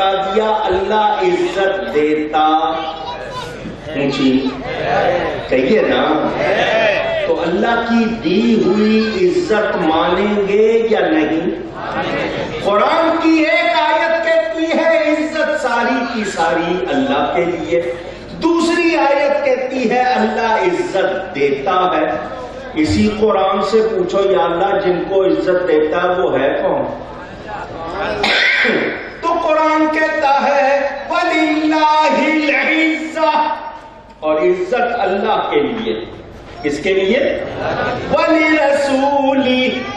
بتا دیا اللہ عزت دیتا اونچی کہیے نا، تو اللہ کی دی ہوئی عزت مانیں گے یا نہیں؟ قرآن کی ایک آیت کہتی ہے عزت ساری کی ساری اللہ کے لیے، دوسری آیت کہتی ہے اللہ عزت دیتا ہے۔ اسی قرآن سے پوچھو یا اللہ جن کو عزت دیتا ہے وہ ہے کون؟ تو قرآن کہتا ہے وَلِلَّهِ الْعِزَّةُ، اور عزت اللہ کے لیے، کس کے لیے؟ وَلِرَسُولِهِ،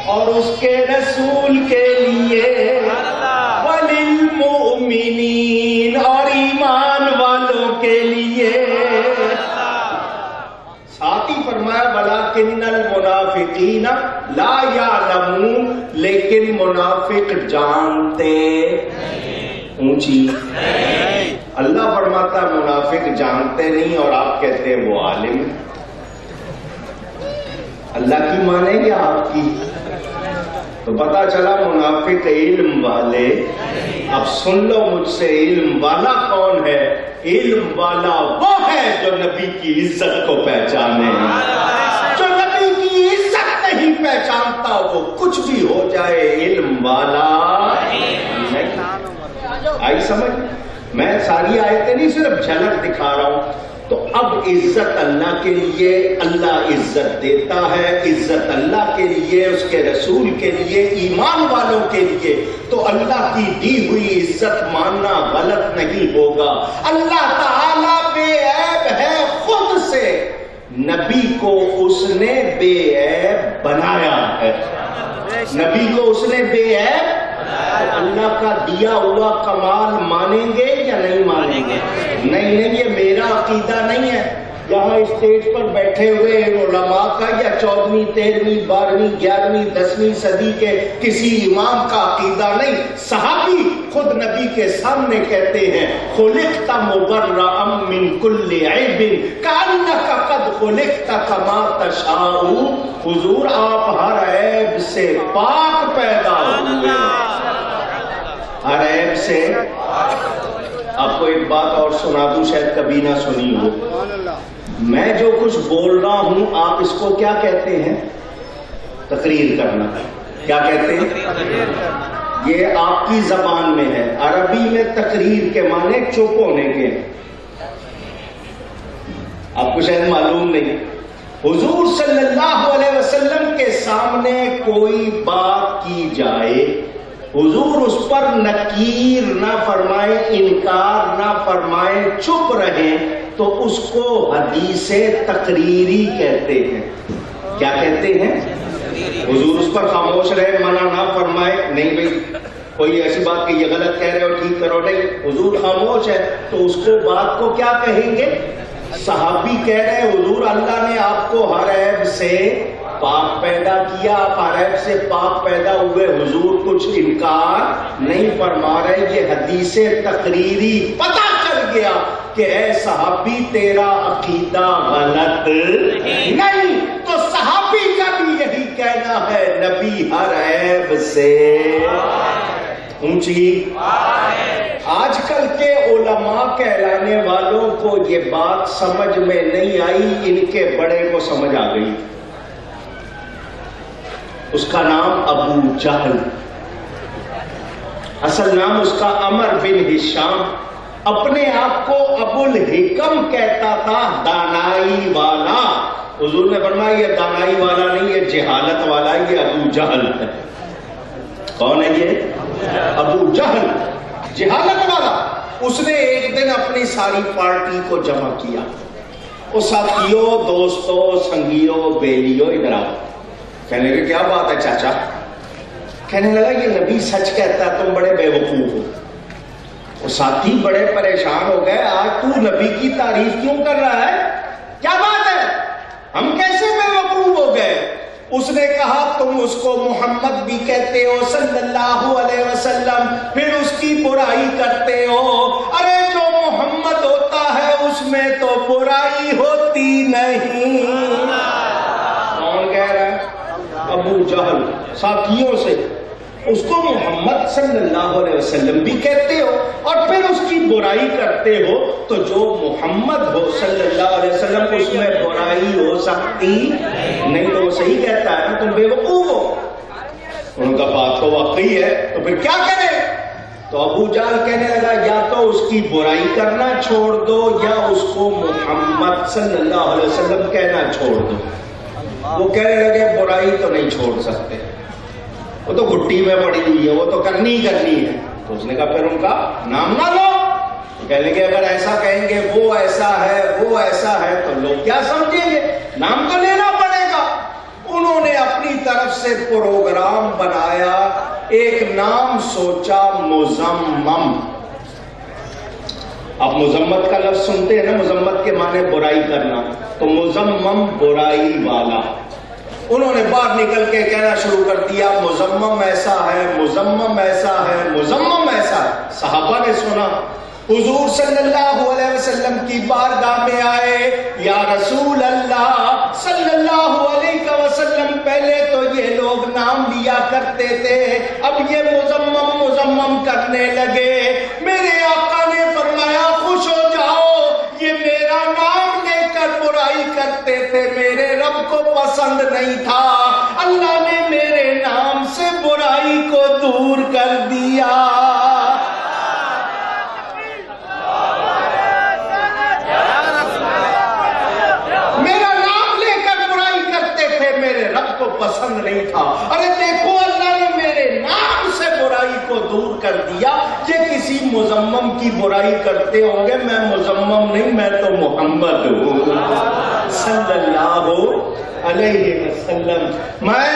اور اس کے رسول کے لیے، وَلِلْمُؤْمِنِينَ، اور ایمان والوں کے لیے۔ ساتھ ہی فرمایا وَلَٰكِنَّ الْمُنَافِقِينَ لَا يَعْلَمُونَ، لیکن منافق جانتے اونچی، اللہ فرماتا ہے منافق جانتے نہیں اور آپ کہتے ہیں وہ عالم ہے۔ اللہ کی مانیں گے آپ کی؟ تو پتا چلا منافق علم والے۔ اب سن لو مجھ سے، علم والا کون ہے؟ علم والا وہ ہے جو نبی کی عزت کو پہچانے، جو نبی کی عزت نہیں پہچانتا وہ کچھ بھی ہو جائے علم والا نہیں۔ آئی سمجھ؟ میں ساری آیتیں نہیں صرف جھلک دکھا رہا ہوں۔ تو اب عزت اللہ کے لیے، اللہ عزت دیتا ہے، عزت اللہ کے لیے، اس کے رسول کے لیے، ایمان والوں کے لیے۔ تو اللہ کی دی ہوئی عزت ماننا غلط نہیں ہوگا۔ اللہ تعالیٰ بے عیب ہے خود سے، نبی کو اس نے بے عیب بنایا ہے، نبی کو اس نے بے عیب۔ اللہ کا دیا ہوا کمال مانیں گے یا نہیں مانیں گے؟ نہیں، یہ میرا عقیدہ نہیں ہے۔ یہاں اسٹیج پر بیٹھے ہوئے علماء کا یا 14ویں 13ویں 12ویں 11ویں 10ویں صدی کے کسی امام کا عقیدہ نہیں۔ صحابی خود نبی کے سامنے کہتے ہیں خلقت مبرأ من کل عیب کأنک قد خلقت کما تشاء، حضور آپ ہر عیب سے پاک پیدا ہوئے، ہر عیب سے۔ آپ کو ایک بات اور سنا دوں، شاید کبھی نہ سنی ہو۔ میں جو کچھ بول رہا ہوں آپ اس کو کیا کہتے ہیں؟ تقریر کرنا۔ کیا کہتے ہیں؟ یہ آپ کی زبان میں ہے، عربی میں تقریر کے معنی چپ ہونے کے، آپ کو شاید معلوم نہیں۔ حضور صلی اللہ علیہ وسلم کے سامنے کوئی بات کی جائے، حضور اس پر نکیر نہ فرمائے، انکار نہ فرمائے، چپ رہیں، تو اس کو حدیث تقریری کہتے ہیں۔ کیا کہتے ہیں؟ حضور اس پر خاموش رہے، منع نہ فرمائے، نہیں بھئی کوئی ایسی بات کہ یہ غلط کہہ رہے ہو ٹھیک کرو، نہیں، حضور خاموش ہے تو اس کو بات کو کیا کہیں گے؟ صحابی کہہ رہے ہیں حضور اللہ نے آپ کو ہر عیب سے پاک پیدا کیا، آپ ہر عیب سے پاک پیدا ہوئے، حضور کچھ انکار نہیں فرما رہے، یہ حدیث تقریری۔ پتہ چل گیا کہ اے صحابی تیرا عقیدہ غلط نہیں، تو صحابی کا بھی یہی کہنا ہے نبی ہر عیب سے اونچی۔ آج کل کے علماء کہلانے والوں کو یہ بات سمجھ میں نہیں آئی، ان کے بڑے کو سمجھ آ گئی۔ اس کا نام ابو جہل، اصل نام اس کا عمر بن ہشام، اپنے آپ کو ابو الحکم کہتا تھا، دانائی والا۔ حضور نے فرمایا یہ دانائی والا نہیں، یہ جہالت والا، یہ ابو جہل ہے۔ کون ہے یہ؟ ابو جہل، جہالت والا۔ اس نے ایک دن اپنی ساری پارٹی کو جمع کیا، وہ ساتھیوں، دوستوں، سنگیوں، بیلیوں، ادھر آؤ۔ کہنے لگے کیا بات ہے چاچا؟ کہنے لگا یہ نبی سچ کہتا ہے، تم بڑے بے وقوف ہو۔ وہ ساتھی بڑے پریشان ہو گئے، آج تو نبی کی تعریف کیوں کر رہا ہے؟ کیا بات ہے؟ ہم کیسے بے وقوف ہو گئے؟ اس نے کہا تم اس کو محمد بھی کہتے ہو صلی اللہ علیہ وسلم، پھر اس کی برائی کرتے ہو۔ ارے جو محمد ہوتا ہے اس میں تو برائی ہوتی نہیں۔ کون کہہ رہا ہے؟ ابو جہل، ساتھیوں سے۔ اس کو محمد صلی اللہ علیہ وسلم بھی کہتے ہو اور پھر اس کی برائی کرتے ہو، تو جو محمد ہو صلی اللہ علیہ وسلم اس میں برائی ہو سکتی نہیں، تو وہ صحیح کہتا ہے نا، تم بیوقوف ہو۔ ان کا بات تو واقعی ہے، تو پھر کیا کرے؟ تو ابو جہل کہنے لگا یا تو اس کی برائی کرنا چھوڑ دو یا اس کو محمد صلی اللہ علیہ وسلم کہنا چھوڑ دو۔ وہ کہنے لگے برائی تو نہیں چھوڑ سکتے، وہ تو گھٹی میں پڑی ہوئی ہے، وہ تو کرنی ہی کرنی ہے۔ تو اس نے کہا پھر ان کا نام نہ لو۔ تو کہنے لگے اگر ایسا کہیں گے وہ ایسا ہے وہ ایسا ہے تو لوگ کیا سمجھیں گے، نام تو لینا پڑے گا۔ انہوں نے اپنی طرف سے پروگرام بنایا، ایک نام سوچا مزمم۔ آپ مذمت کا لفظ سنتے ہیں نا، مذمت کے معنی برائی کرنا، تو مزمم برائی والا۔ انہوں نے باہر نکل کے کہنا شروع کر دیا مزمم ایسا ہے، مزمم ایسا ہے، مزمم ایسا ہے۔ صحابہ نے سنا، حضور صلی اللہ علیہ وسلم کی بارگاہ میں آئے، یا رسول اللہ صلی اللہ علیہ وسلم پہلے تو یہ لوگ نام لیا کرتے تھے، اب یہ مزمم مزمم کرنے لگے۔ میرے آقا نے فرمایا خوش ہو جاؤ، یہ میرا نام لے کر برائی کرتے تھے، میرے رب کو پسند نہیں تھا، اللہ نے میرے نام سے برائی کو دور کر دیا۔ میرا نام لے کر برائی کرتے تھے، میرے رب کو پسند نہیں تھا، ارے دیکھو اللہ نے میرے نام سے برائی کو دور کر دیا۔ کہ کسی مزمم کی برائی کرتے ہوں گے، میں مزمم نہیں، میں تو محمد ہوں صلی اللہ علیہ وسلم، میں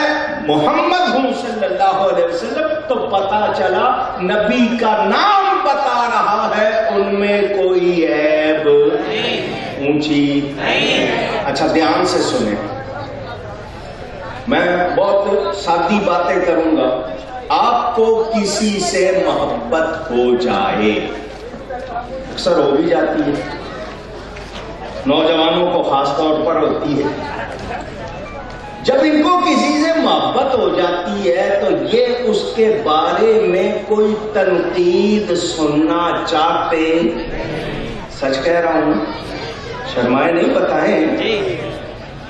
محمد ہوں صلی اللہ علیہ وسلم۔ تو پتا چلا نبی کا نام بتا رہا ہے، ان میں کوئی عیب اونچی۔ اچھا دھیان سے سنیں، میں بہت سادی باتیں کروں گا۔ آپ کو کسی سے محبت ہو جائے، اکثر ہو بھی جاتی ہے، نوجوانوں کو خاص طور پر ہوتی ہے، جب ان کو کسی سے محبت ہو جاتی ہے تو یہ اس کے بارے میں کوئی تنقید سننا چاہتے، سچ کہہ رہا ہوں، شرمائے نہیں، بتائیں،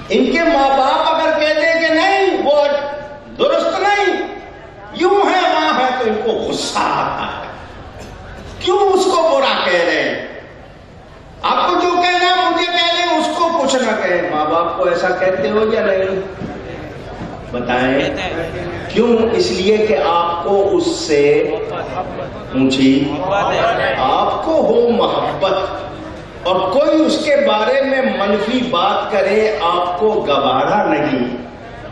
ان کے ماں باپ اگر کہتے کہ نہیں وہ درست نہیں، یوں ہے وہاں ہے، تو ان کو غصہ آتا ہے، کیوں اس کو برا کہہ رہے ہیں؟ آپ کو جو کہنا ہے مجھے کہہ لیں، اس کو کچھ نہ کہیں۔ ماں باپ کو ایسا کہتے ہو یا نہیں؟ بتائیں کیوں؟ اس لیے کہ آپ کو اس سے اونچی، آپ کو ہو محبت، اور کوئی اس کے بارے میں منفی بات کرے آپ کو گوارا نہیں۔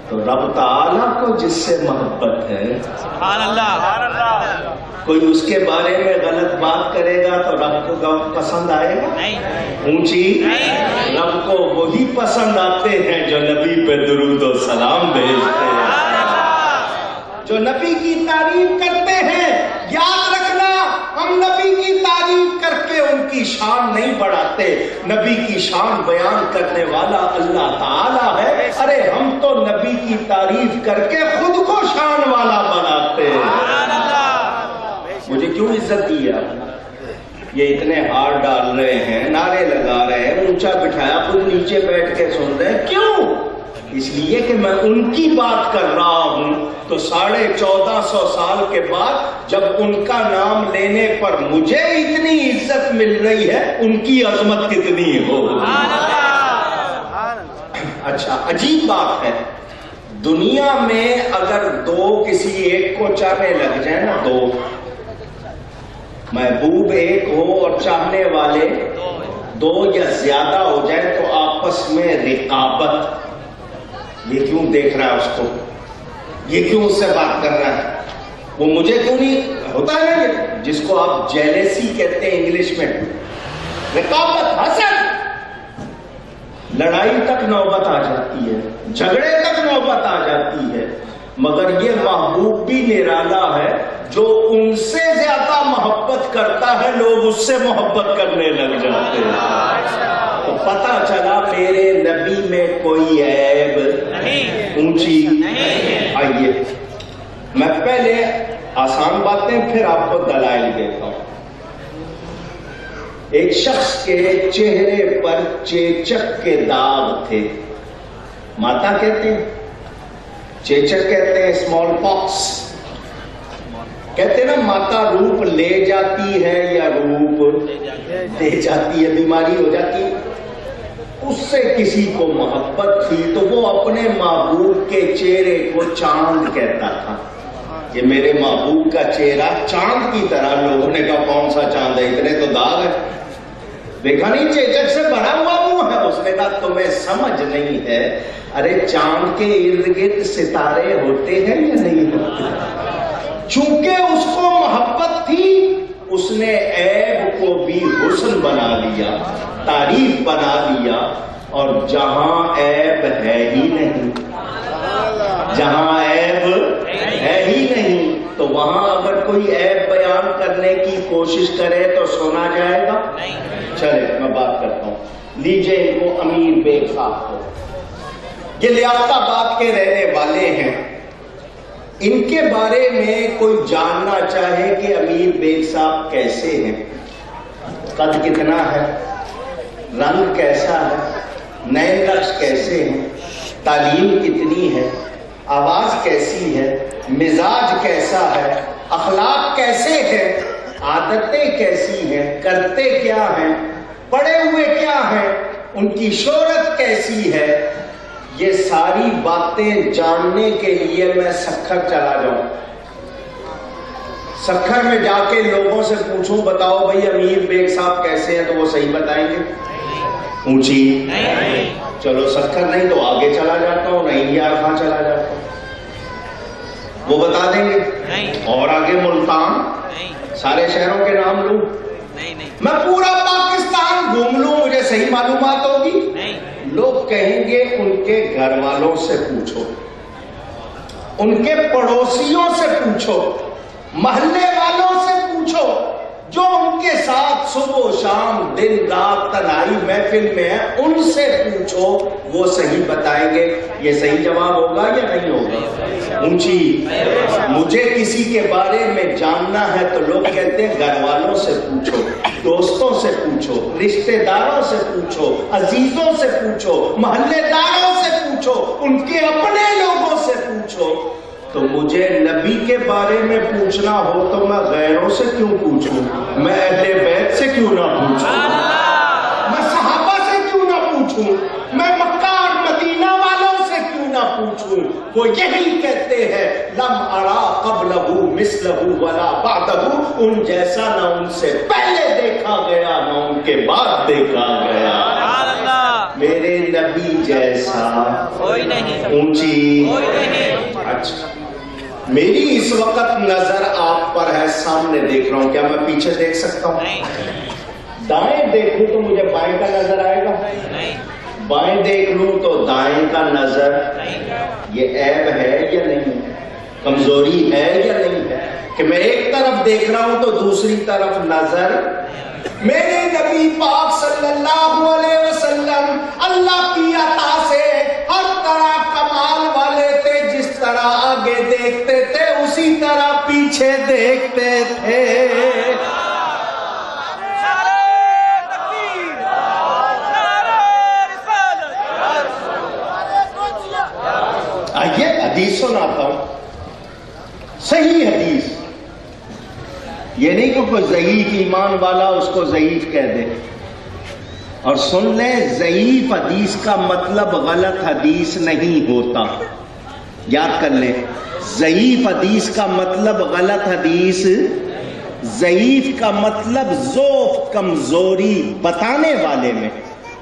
تو رب تعالیٰ کو جس سے محبت ہے، سبحان اللہ، کوئی اس کے بارے میں غلط بات کرے گا تو رب کو پسند آئے گا؟ اونچی، رب کو وہی پسند آتے ہیں جو نبی پہ درود و سلام بھیجتے ہیں، جو نبی کی تعریف کرتے ہیں۔ یاد رکھنا، ہم نبی کی تعریف کر کے ان کی شان نہیں بڑھاتے، نبی کی شان بیان کرنے والا اللہ تعالیٰ ہے۔ ارے ہم تو نبی کی تعریف کر کے خود کو شان والا بناتے ہیں۔ مجھے کیوں عزت دی ہے؟ یہ اتنے ہار ڈال رہے ہیں، نعرے لگا رہے ہیں، اونچا بٹھایا، خود نیچے بیٹھ کے سن رہے ہیں، کیوں؟ اس لیے کہ میں ان کی بات کر رہا ہوں۔ تو 1450 سال کے بعد جب ان کا نام لینے پر مجھے اتنی عزت مل رہی ہے، ان کی عظمت کتنی ہو۔ اچھا عجیب بات ہے، دنیا میں اگر دو کسی ایک کو چاہنے لگ جائیں نا، دو محبوب ایک ہو اور چاہنے والے دو یا زیادہ ہو جائے تو آپس میں رقابت، یہ کیوں دیکھ رہا ہے اس کو، یہ کیوں اس سے بات کر رہا ہے، وہ مجھے کیوں نہیں، ہوتا ہے نا جس کو آپ جیلیسی کہتے ہیں انگلش میں، رقابت، حسد، لڑائی تک نوبت آ جاتی ہے، جھگڑے تک نوبت آ جاتی ہے۔ مگر یہ محبوب بھی نرالا ہے، جو ان سے زیادہ محبت کرتا ہے لوگ اس سے محبت کرنے لگ جاتے ہیں۔ تو پتہ چلا میرے نبی میں کوئی عیب اونچی۔ آئیے میں پہلے آسان باتیں پھر آپ کو دلائل دیتا ہوں. ایک شخص کے چہرے پر چیچک کے داغ تھے. ماتا کہتے ہیں, چیچک کہتے ہیں اسمال پاکس. کہتے ہیں نا ماتا روپ لے جاتی ہے یا روپ دے جاتی ہے, بیماری ہو جاتی ہے. اس سے کسی کو محبت تھی تو وہ اپنے محبوب کے چہرے کو چاند کہتا تھا. یہ میرے محبوب کا چہرہ چاند کی طرح. لوگوں نے کہا کون سا چاند ہے, اتنے تو داغ ہے. دیکھا نہیں چیچک سے بھرا ہوا منہ ہے. اس نے کہا تمہیں سمجھ نہیں ہے, ارے چاند کے ارد گرد ستارے ہوتے ہیں یا نہیں ہوتے. چونکہ اس کو محبت تھی, اس نے عیب کو بھی حسن بنا لیا, تعریف بنا لیا. اور جہاں عیب ہے ہی نہیں, جہاں عیب ہے ہی نہیں, تو وہاں اگر کوئی عیب بیان کرنے کی کوشش کرے تو سنا جائے گا. چلے میں بات کرتا ہوں. لیجئے ان کو امیر بیگ صاحب کو. یہ لیاقت آباد کے رہنے والے ہیں. ان کے بارے میں کوئی جاننا چاہے کہ امیر بیگ صاحب کیسے ہیں, قد کتنا ہے, رنگ کیسا ہے, نئے نقش کیسے ہیں, تعلیم کتنی ہے, آواز کیسی ہے, مزاج کیسا ہے, اخلاق کیسے ہیں, عادتیں کیسی ہیں, کرتے کیا ہیں, پڑھے ہوئے کیا ہیں, ان کی شہرت کیسی ہے. یہ ساری باتیں جاننے کے لیے میں سکھر چلا جاؤں. سکھر میں جا کے لوگوں سے پوچھوں بتاؤ بھائی امیر بیگ صاحب کیسے ہیں, تو وہ صحیح بتائیں گے. اونچی چلو سکھر نہیں تو آگے چلا جاتا ہوں, نہیں یار کہاں چلا جاتا ہوں, وہ بتا دیں گے. اور آگے ملتان, سارے شہروں کے نام لوں, میں پورا پاکستان گھوم لوں, مجھے صحیح معلومات ہوگی. لوگ کہیں گے ان کے گھر والوں سے پوچھو, ان کے پڑوسیوں سے پوچھو, محلے والوں سے پوچھو, جو ان کے ساتھ صبح و شام دن رات تنہائی محفل میں ہیں, ان سے پوچھو, وہ صحیح بتائیں گے. یہ صحیح جواب ہوگا یا نہیں ہوگا؟ اونچی. مجھے کسی کے بارے میں جاننا ہے تو لوگ کہتے ہیں گھر والوں سے پوچھو, دوستوں سے پوچھو, رشتہ داروں سے پوچھو, عزیزوں سے پوچھو, محلے داروں سے پوچھو, ان کے اپنے لوگوں سے پوچھو. تو مجھے نبی کے بارے میں پوچھنا ہو تو میں غیروں سے کیوں پوچھوں, میں اہل بیت سے کیوں نہ پوچھوں, میں صحابہ سے کیوں نہ پوچھوں, میں مکہ اور مدینہ والوں سے کیوں نہ پوچھوں. وہ یہی کہتے ہیں لم ارا قبلہ مثلہ ولا بعدہ, ان جیسا نہ ان سے پہلے دیکھا گیا نہ ان کے بعد دیکھا گیا. میرے نبی جیسا کوئی نہیں. اونچی. اچھا, میری اس وقت نظر آپ پر ہے, سامنے دیکھ رہا ہوں, کیا میں پیچھے دیکھ سکتا ہوں؟ دائیں دیکھوں تو مجھے بائیں کا نظر آئے گا, بائیں دیکھ لوں تو دائیں کا نظر. یہ عیب ہے یا نہیں ہے, کمزوری ہے یا نہیں ہے کہ میں ایک طرف دیکھ رہا ہوں تو دوسری طرف نظر. میرے نبی پاک صلی اللہ علیہ وسلم اللہ کی عطا سے ہر طرح کمال والے تھے. جس طرح آگے دیکھتے تھے اسی طرح پیچھے دیکھتے تھے. آئیے حدیث سناتا ہوں, صحیح حدیث. یہ نہیں کہ کوئی ضعیف ایمان والا اس کو ضعیف کہہ دے. اور سن لیں, ضعیف حدیث کا مطلب غلط حدیث نہیں ہوتا. یاد کر لیں, ضعیف حدیث کا مطلب غلط حدیث, ضعیف کا مطلب ضعف کمزوری بتانے والے میں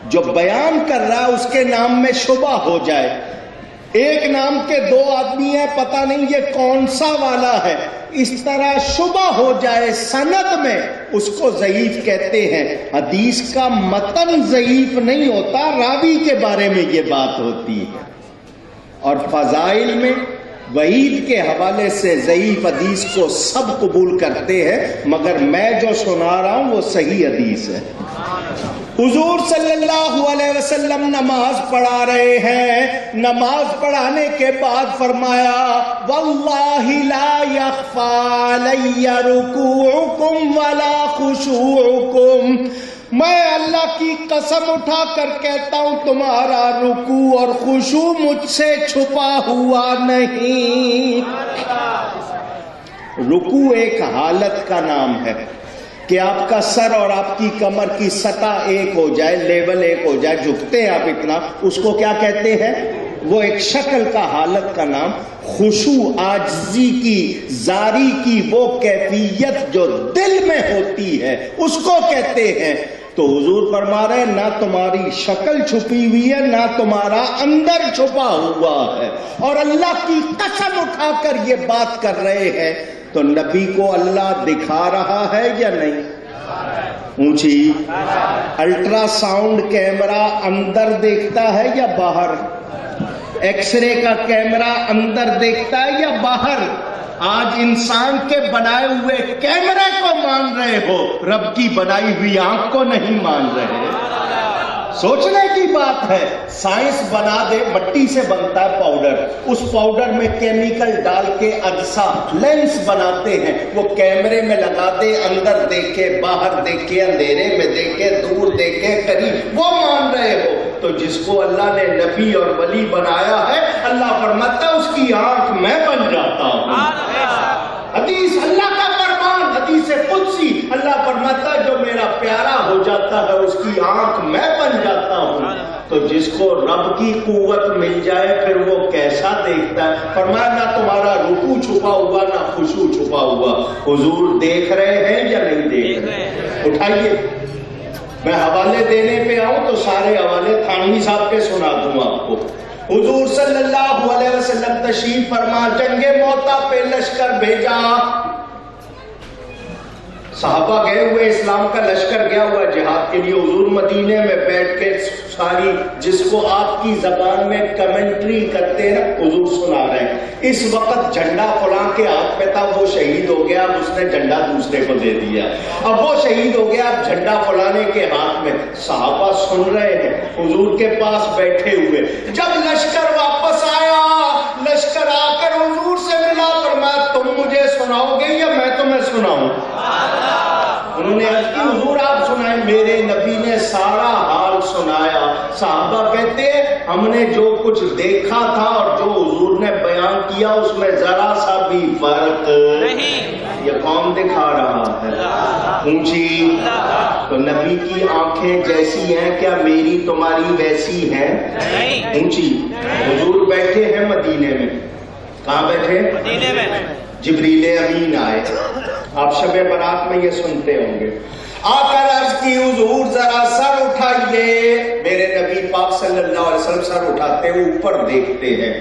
جو بیان کر رہا ہے اس کے نام میں شبہ ہو جائے. ایک نام کے دو آدمی ہیں, پتہ نہیں یہ کون سا والا ہے, اس طرح شبہ ہو جائے سند میں, اس کو ضعیف کہتے ہیں. حدیث کا متن ضعیف نہیں ہوتا, راوی کے بارے میں یہ بات ہوتی ہے. اور فضائل میں وعید کے حوالے سے ضعیف حدیث کو سب قبول کرتے ہیں، مگر میں جو سنا رہا ہوں وہ صحیح حدیث ہے۔ حضور صلی اللہ علیہ وسلم نماز پڑھا رہے ہیں، نماز پڑھانے کے بعد فرمایا واللہ لا یخفی علی رکوعکم ولا خشوعکم، میں اللہ کی قسم اٹھا کر کہتا ہوں تمہارا رکوع اور خشوع مجھ سے چھپا ہوا نہیں۔ رکوع ایک حالت کا نام ہے کہ آپ کا سر اور آپ کی کمر کی سطح ایک ہو جائے، لیول ایک ہو جائے، جھکتے ہیں آپ اتنا، اس کو کیا کہتے ہیں؟ وہ ایک شکل کا حالت کا نام۔ خشوع عاجزی کی، زاری کی وہ کیفیت جو دل میں ہوتی ہے اس کو کہتے ہیں۔ تو حضور فرما رہے ہیں نہ تمہاری شکل چھپی ہوئی ہے نہ تمہارا اندر چھپا ہوا ہے، اور اللہ کی قسم اٹھا کر یہ بات کر رہے ہیں۔ تو نبی کو اللہ دکھا رہا ہے یا نہیں؟ اونچی الٹرا ساؤنڈ کیمرہ اندر دیکھتا ہے یا باہر؟ ایکس رے کا کیمرہ اندر دیکھتا ہے یا باہر؟ آج انسان کے بنائے ہوئے کیمرے کو مان رہے ہو، رب کی بنائی ہوئی آنکھ کو نہیں مان رہے۔ سوچنے کی بات ہے، سائنس بنا دے، مٹی سے بنتا ہے پاؤڈر، اس پاؤڈر میں کیمیکل ڈال کے اجزا لینس بناتے ہیں، وہ کیمرے میں لگا دے، اندر دیکھے، باہر دیکھے، اندھیرے میں دیکھے، دور دیکھے، قریب، وہ مان رہے ہو۔ تو جس کو اللہ نے نبی اور ولی بنایا ہے، اللہ فرماتا ہے اس کی آنکھ میں بن جاتا ہوں۔ حدیث اللہ کا فرمان، حدیث قدسی، اللہ فرماتا ہے جو میرا پیارا ہو جاتا ہے اس کی آنکھ میں بن جاتا ہوں۔ تو جس کو رب کی قوت مل جائے پھر وہ کیسا دیکھتا ہے؟ فرمایا نہ تمہارا رکوع چھپا ہوا نہ خشوع چھپا ہوا۔ حضور دیکھ رہے ہیں یا نہیں دیکھ رہے؟ اٹھائیے، میں حوالے دینے پہ آؤں تو سارے حوالے تھانوی صاحب کے سنا دوں آپ کو۔ حضور صلی اللہ علیہ وسلم تشریف فرما، جنگ موتا پہ لشکر بھیجا، صحابہ گئے ہوئے، اسلام کا لشکر گیا ہوا جہاد کے لیے۔ حضور مدینے میں بیٹھ کے ساری جس کو آپ کی زبان میں کمنٹری کرتے ہیں حضور سنا رہے ہیں۔ اس وقت جھنڈا فلاں کے ہاتھ پہ تھا، وہ شہید ہو گیا، اب اس نے جھنڈا دوسرے کو دے دیا، اب وہ شہید ہو گیا، اب جھنڈا فلانے کے ہاتھ میں۔ صحابہ سن رہے ہیں حضور کے پاس بیٹھے ہوئے۔ جب لشکر واپس آیا، لشکر آ کر حضور سے ملا، فرمایا تم مجھے سناؤ گے یا میں تمہیں سناؤں؟ انہوں نے عرض کی حضور آپ سنائیں۔ میرے نبی نے سارا حال سنایا۔ صحابہ کہتے ہیں ہم نے جو کچھ دیکھا تھا اور جو حضور نے بیان کیا اس میں ذرا سا بھی فرق نہیں۔ یہ کون دکھا رہا ہے؟ اونچی۔ تو نبی کی آنکھیں جیسی ہیں کیا میری تمہاری ویسی ہیں؟ اونچی۔ حضور بیٹھے ہیں مدینے میں، کہاں بیٹھے؟ مدینے میں۔ جبریل امین آئے، آپ شب برات میں یہ سنتے ہوں گے۔ آ کر عرض کی حضور ذرا سر اٹھائیے۔ میرے نبی پاک صلی اللہ علیہ وسلم سر اٹھاتے ہوئے اوپر دیکھتے ہیں،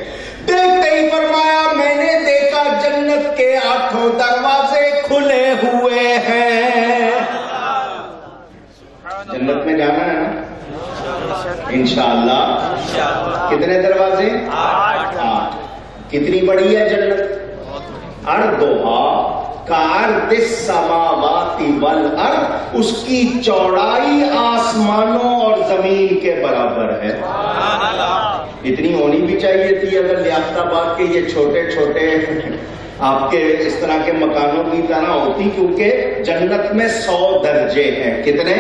دیکھتے ہی فرمایا میں نے دیکھا جنت کے 8 دروازے کھلے ہوئے ہیں۔ جنت میں جانا ہے نا انشاءاللہ۔ کتنے دروازے؟ 8۔ کتنی بڑی ہے جنت؟ اردھا کارد السماوات والارض، اس کی چوڑائی آسمانوں اور زمین کے برابر ہے۔ اتنی ہونی بھی چاہیے تھی اگر لیاقت آباد کے یہ چھوٹے چھوٹے آپ کے اس طرح کے مکانوں کی طرح ہوتی، کیونکہ جنت میں 100 درجے ہیں۔ کتنے؟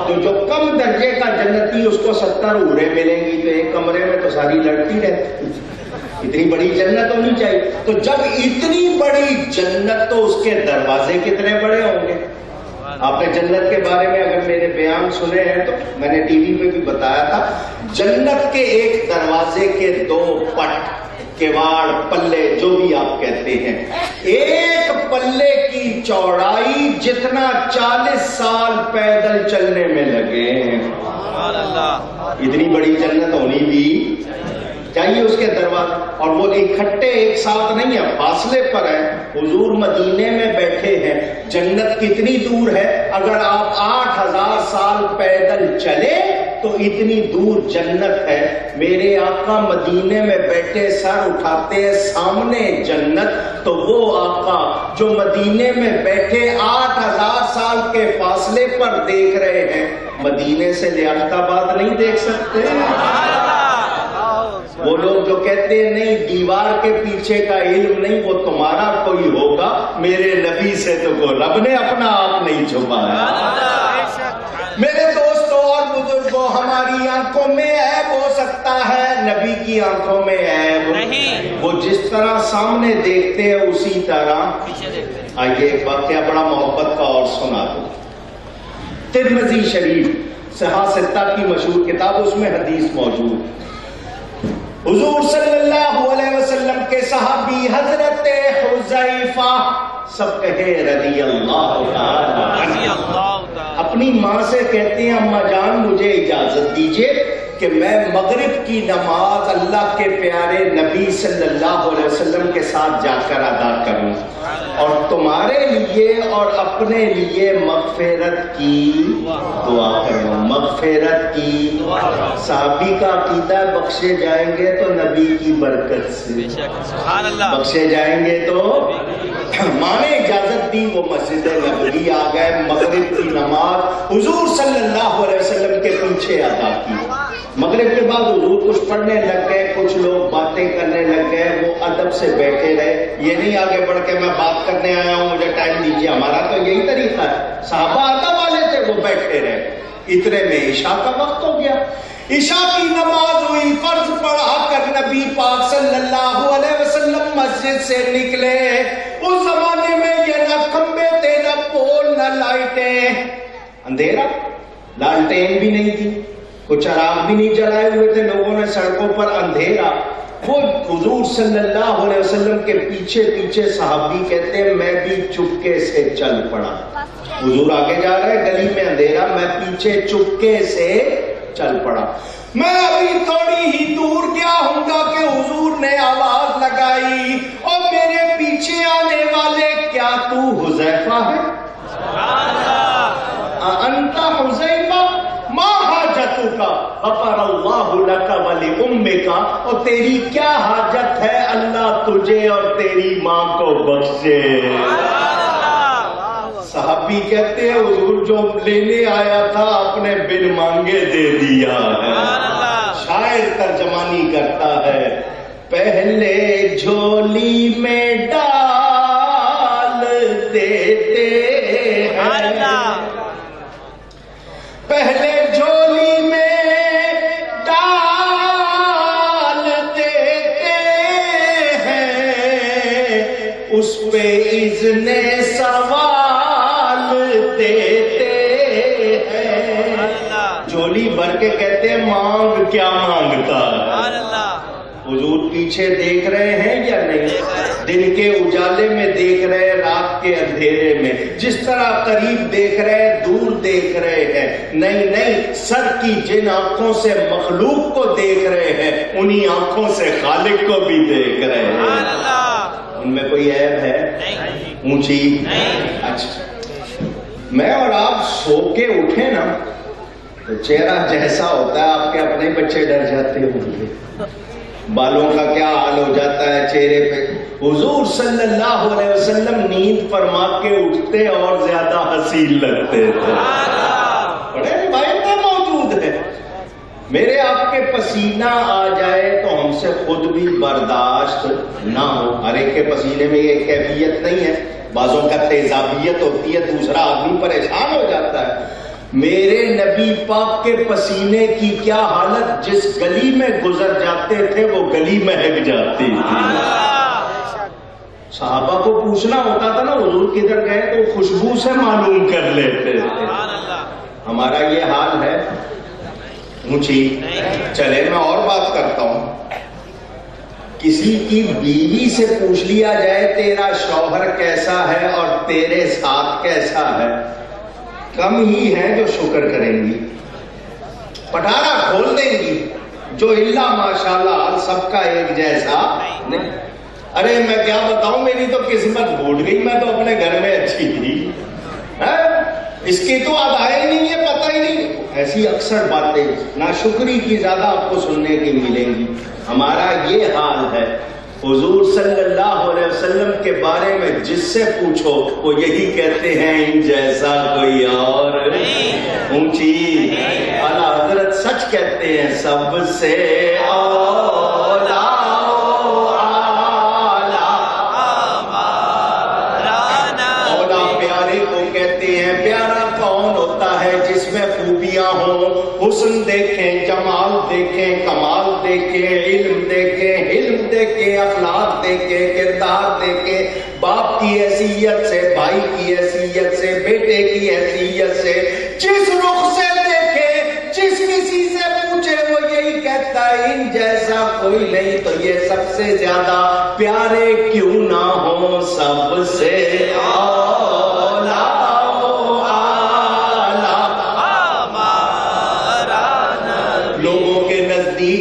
تو جو کم درجے کا جنتی اس کو 70 حوریں ملیں گی، تو ایک کمرے میں تو ساری لڑتی رہتی۔ اتنی بڑی جنت ہونی چاہیے۔ تو جب اتنی بڑی جنت تو اس کے دروازے کتنے بڑے ہوں گے؟ آپ نے جنت کے بارے میں اگر میرے بیان سنے ہیں تو میں نے ٹی وی پہ بھی بتایا تھا، جنت کے ایک دروازے کے 2 پٹ، کیواڑ، پلے، جو بھی آپ کہتے ہیں، ایک پلے کی چوڑائی جتنا 40 سال پیدل چلنے میں لگے ہیں۔ اتنی بڑی جنت ہونی بھی چاہیے اس کے دروازے، اور وہ اکٹھے ایک ساتھ نہیں ہے، فاصلے پر ہے۔ حضور مدینے میں بیٹھے ہیں، جنت کتنی دور ہے؟ اگر آپ 8000 سال پیدل چلے تو اتنی دور جنت ہے. میرے آقا مدینے میں بیٹھے سر اٹھاتے ہیں سامنے جنت. تو وہ آقا جو مدینے میں بیٹھے 8000 سال کے فاصلے پر دیکھ رہے ہیں, مدینے سے لیاقت آباد نہیں دیکھ سکتے؟ وہ لوگ جو کہتے ہیں نہیں دیوار کے پیچھے کا علم نہیں, وہ تمہارا کوئی ہوگا, میرے نبی سے تو کو رب نے اپنا آپ نہیں چھپایا. میرے دوستوں اور بزرگوں, ہماری آنکھوں میں عیب ہو سکتا ہے, نبی کی آنکھوں میں عیب نہیں. وہ جس طرح سامنے دیکھتے ہیں اسی طرح. آئیے ایک واقعہ بڑا محبت کا اور سنا دوں. ترمذی شریف صحاح ستہ کی مشہور کتاب, اس میں حدیث موجود. حضور صلی اللہ علیہ وسلم کے صحابی حضرت حذیفہ, سب کہے رضی اللہ تعالی, اپنی ماں سے کہتے ہیں اماں جان مجھے اجازت دیجئے کہ میں مغرب کی نماز اللہ کے پیارے نبی صلی اللہ علیہ وسلم کے ساتھ جا کر ادا کروں, اور تمہارے لیے اور اپنے لیے مغفرت کی دعا کروں. مغفرت کی صحابی کا عقیدہ بخشے جائیں گے تو نبی کی برکت سے, بخشے جائیں گے تو ماں نے اجازت دی. وہ مسجد نبوی آ گئے, مغرب کی نماز حضور صلی اللہ علیہ وسلم کے پیچھے ادا کی. مغرب کے بعد حضور کچھ پڑھنے لگ گئے, کچھ لوگ باتیں کرنے لگ گئے, وہ ادب سے بیٹھے رہے. یہ نہیں آگے بڑھ کے میں بات کرنے آیا ہوں مجھے ٹائم دیجیے, ہمارا تو یہی طریقہ ہے. صحابہ ادب والے تھے, وہ بیٹھے رہے. اتنے میں عشاء کا وقت ہو گیا. عشاء کی نماز ہوئی, فرض پڑھا کر نبی پاک صلی اللہ علیہ وسلم مسجد سے نکلے. اس زمانے میں یہ نہ کھمبے تھے, نہ پول, نہ لائٹیں, اندھیرا, لالٹین بھی نہیں تھی, کچھ چراغ بھی نہیں جلائے ہوئے تھے لوگوں نے سڑکوں پر, اندھیرا. وہ حضور صلی اللہ علیہ وسلم کے پیچھے پیچھے صحابی کہتے ہیں میں بھی چپکے سے چل پڑا. حضور آگے جا رہے, گلی میں اندھیرا, میں پیچھے چپکے سے چل پڑا. میں ابھی تھوڑی ہی دور گیا ہوں گا کہ حضور نے آواز لگائی, اور میرے پیچھے آنے والے کیا تو حذیفہ ہے؟ انت حذیفہ ما حاجتک غفر اللہ لک ولأمک, اور تیری کیا حاجت ہے, اللہ تجھے اور تیری ماں کو بخشے. صحابی کہتے ہیں حضور جو لینے آیا تھا اپنے بن مانگے دے دیا ہے. شاعر ترجمانی کرتا ہے, پہلے جھولی میں ڈال دیتے ہیں, پہلے جھولی میں ڈال دیتے ہیں, اس پہ اذن سوال دیتے ہیں. جھولی بھر کے کہتے ہیں مانگ, کیا مانگتا ہے؟ حضور پیچھے دیکھ رہے ہیں یا نہیں؟ دن کے اجالے میں دیکھ رہے ہیں, رات کے اندھیرے میں, جس طرح قریب دیکھ رہے ہیں دور دیکھ رہے ہیں. نہیں نہیں, سر کی جن آنکھوں سے مخلوق کو دیکھ رہے ہیں انہی آنکھوں سے خالق کو بھی دیکھ رہے ہیں. ان میں کوئی عیب ہے اونچی؟ اچھا, میں اور آپ سو کے اٹھے نا تو چہرہ جیسا ہوتا ہے, آپ کے اپنے بچے ڈر جاتے ہوں گے, بالوں کا کیا حال ہو جاتا ہے چہرے پہ. حضور صلی اللہ علیہ وسلم نیند فرما کے اٹھتے اور زیادہ حسین لگتے تھے. بڑے روایتیں موجود ہیں. میرے آپ کے پسینہ آ جائے تو ہم سے خود بھی برداشت نہ ہو. ہر ایک کے پسینے میں یہ کیفیت نہیں ہے, بعضوں کا تیزابیت ہوتی ہے, دوسرا آدمی پریشان ہو جاتا ہے. میرے نبی پاک کے پسینے کی کیا حالت, جس گلی میں گزر جاتے تھے وہ گلی مہک جاتی تھی. صحابہ کو پوچھنا ہوتا تھا نا حضور کدھر گئے, تو خوشبو سے معلوم کر لیتے تھے. ہمارا یہ حال ہے اونچی. چلے میں اور بات کرتا ہوں. کسی کی بیوی سے پوچھ لیا جائے تیرا شوہر کیسا ہے اور تیرے ساتھ کیسا ہے, کم ہی ہیں جو شکر کریں گی, پٹارا کھول دیں گی. جو اللہ ماشاءاللہ سب کا ایک جیسا نہیں. ارے میں کیا بتاؤں, میری تو قسمت پھوٹ گئی, میں تو اپنے گھر میں اچھی تھی. اس کی تو ادائیں نہیں ہے، پتہ ہی نہیں. ایسی اکثر باتیں ناشکری کی زیادہ آپ کو سننے کی ملیں گی. ہمارا یہ حال ہے. حضور صلی اللہ علیہ وسلم کے بارے میں جس سے پوچھو وہ یہی کہتے ہیں ان جیسا کوئی اور اونچی. اعلیٰ حضرت سچ کہتے ہیں سب سے اولا اولا پیارے کو کہتے ہیں. پیارا کون ہوتا ہے؟ جس میں خوبیاں ہوں، حسن دیکھیں، جمال دیکھیں، کمال دیکھیں، علم دیکھیں، علم دیکھیں، اخلاق دیکھیں، کردار دیکھیں، باپ کی حیثیت سے، بھائی کی حیثیت سے، بیٹے کی حیثیت سے، جس رخ سے دیکھیں، جس کسی سے پوچھے وہ یہی کہتا ہے ان جیسا کوئی نہیں. تو یہ سب سے زیادہ پیارے کیوں نہ ہوں، سب سے اولا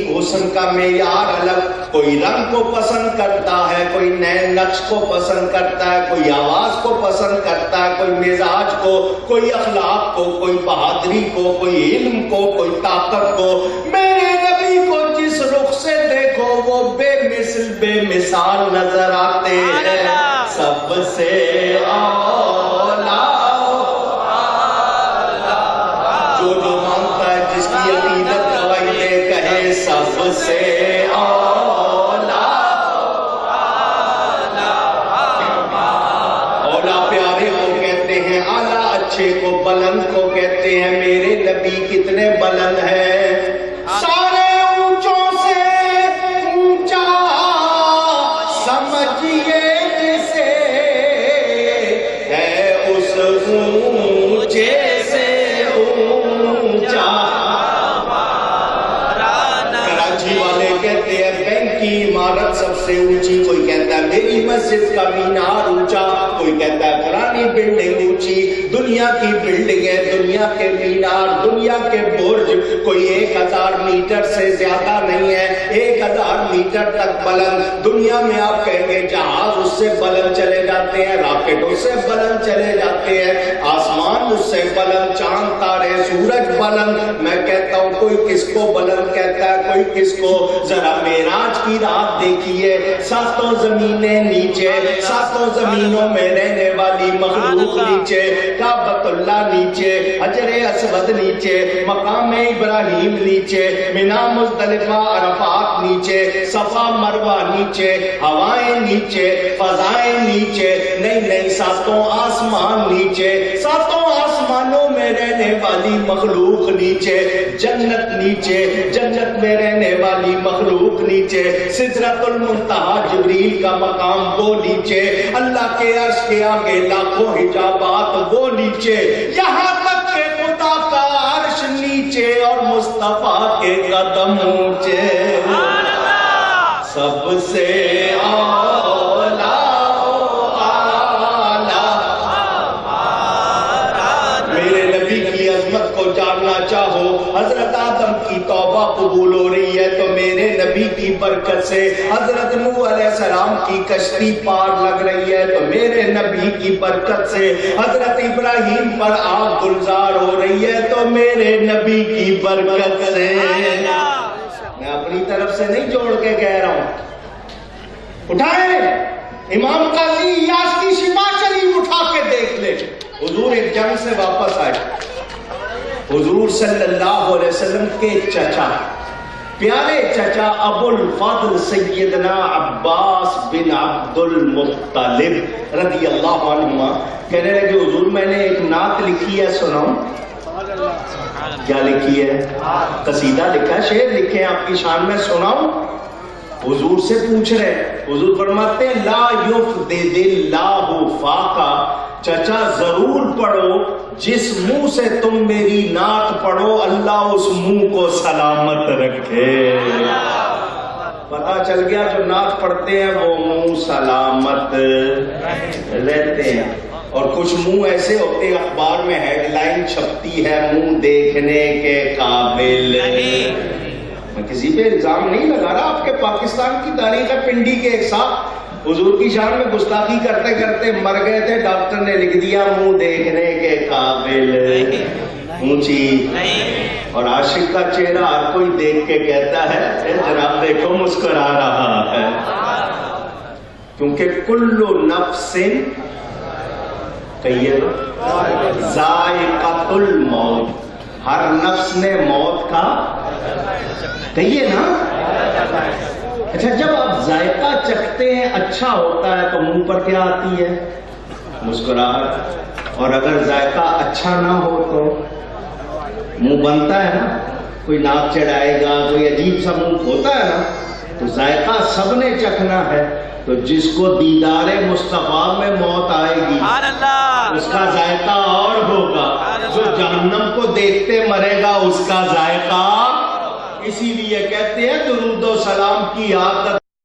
حسن کا معیار الگ. کوئی رنگ کو پسند کرتا ہے، کوئی نئے نقش کو پسند کرتا ہے، کوئی آواز کو پسند کرتا ہے، کوئی مزاج کو، کوئی اخلاق کو، کوئی بہادری کو، کوئی علم کو، کوئی طاقت کو. میرے نبی کو جس رخ سے دیکھو وہ بے مثل بے مثال نظر آتے ہیں. سب سے اولا جو مانتا ہے، جس کی عقیدت گواہی دے کہے سب سے اولا. اولا پیارے کو کہتے ہیں، اعلیٰ اچھے کو، بلند کو کہتے ہیں. میرے نبی کتنے بلند ہیں، سارے اونچوں سے اونچا سمجھیے جسے ہے اس اونچے سے اونچا. کراچی والے کہتے ہیں بینک کی عمارت سب سے اونچی، کوئی کہتا ہے میری مسجد کا مینار اونچا، کوئی کہتا ہے فلانی بلڈنگ اونچی. دنیا کی بلڈنگیں، دنیا کے مینار، دنیا کے برج کوئی 1000 میٹر سے زیادہ نہیں ہے. 1000 میٹر تک بلند. دنیا میں آپ کہیں گے جہاز اس سے بلند چلے جاتے ہیں، راکٹ اس سے بلند چلے جاتے ہیں، آسمان اس سے بلند، چاند تارے سورج بلند. میں کہتا ہوں کوئی کس کو بلند کہتا ہے، کوئی کس کو. ذرا معراج کی رات دیکھیے، 7 زمینیں نیچے، 7 زمینوں میں رہنے والی مخلوق نیچے، کعبۃ اللہ نیچے، حجر اسود نیچے، مقام ابراہیم نیچے، مینا مزدلفہ عرفات نیچے، صفا مروہ نیچے، ہوائیں نیچے، فضائیں نیچے. نہیں 7 آسمان نیچے، 7 آسمانوں میں رہنے والی مخلوق نیچے، جنت نیچے، جنت میں رہنے والی مخلوق نیچے، سدرۃ المنتہا جبریل کا مقام وہ نیچے، اللہ کے عرش کے آگے لاکھوں حجابات وہ نیچے، یہاں تک کہ خدا کا عرش نیچے اور مصطفیٰ کے قدم اونچے. سب سے اولا جاننا چاہو. حضرت آدم کی توبہ قبول ہو رہی ہے تو میرے نبی کی برکت سے. حضرت نوح علیہ السلام کی کشتی پار لگ رہی ہے تو میرے نبی کی برکت سے. حضرت ابراہیم پر آگ گلزار ہو رہی ہے تو میرے نبی کی برکت سے. میں اپنی طرف سے نہیں جوڑ کے کہہ رہا ہوں. اٹھائیں امام قاضی ایاز کی شفا شریف اٹھا کے دیکھ لے. حضور ایک جنگ سے واپس آئے. حضور صلی اللہ علیہ وسلم کے چچا، پیارے چچا ابو الفضل سیدنا عباس بن عبد المطلب رضی اللہ عنہما کہنے لگے حضور میں نے ایک نعت لکھی ہے سناؤں. کیا لکھی ہے؟ قصیدہ لکھا ہے، شعر لکھے ہیں آپ کی شان میں، سناؤں. حضور سے پوچھ رہے. حضور فرماتے ہیں لا یفدد اللہ فاقا، چچا ضرور پڑھو جس منہ سے تم میری نعت پڑھو اللہ اس منہ کو سلامت رکھے. پتا چل گیا جو نعت پڑھتے ہیں وہ منہ سلامت رہتے ہیں. اور کچھ منہ ایسے ہوتے ہیں اخبار میں ہیڈ لائن چھپتی ہے منہ دیکھنے کے قابل. میں کسی پہ الزام نہیں لگا رہا، آپ کے پاکستان کی تاریخ ہے. پنڈی کے ایک صاحب حضور کی شان میں گستاخی کرتے کرتے مر گئے تھے، ڈاکٹر نے لکھ دیا منہ دیکھنے کے قابل قابل اونچی. اور عاشق کا چہرہ ہر کوئی دیکھ کے کہتا ہے اے جناب دیکھو مسکرا رہا ہے. کیونکہ کل نفس کہیے ذائقۃ الموت، ہر نفس نے موت کا کہیے نا. اچھا جب آپ ذائقہ چکھتے ہیں اچھا ہوتا ہے تو منہ پر کیا آتی ہے؟ مسکراہٹ. اور اگر ذائقہ اچھا نہ ہو تو منہ بنتا ہے نا، کوئی ناک چڑھائے گا، کوئی عجیب سا منہ ہوتا ہے نا. تو ذائقہ سب نے چکھنا ہے. تو جس کو دیدار مصطفیٰ میں موت آئے گی اس کا ذائقہ اور ہوگا. جو جہنم کو دیکھتے مرے گا اس کا ذائقہ. اسی لیے کہتے ہیں درود و سلام کی عادت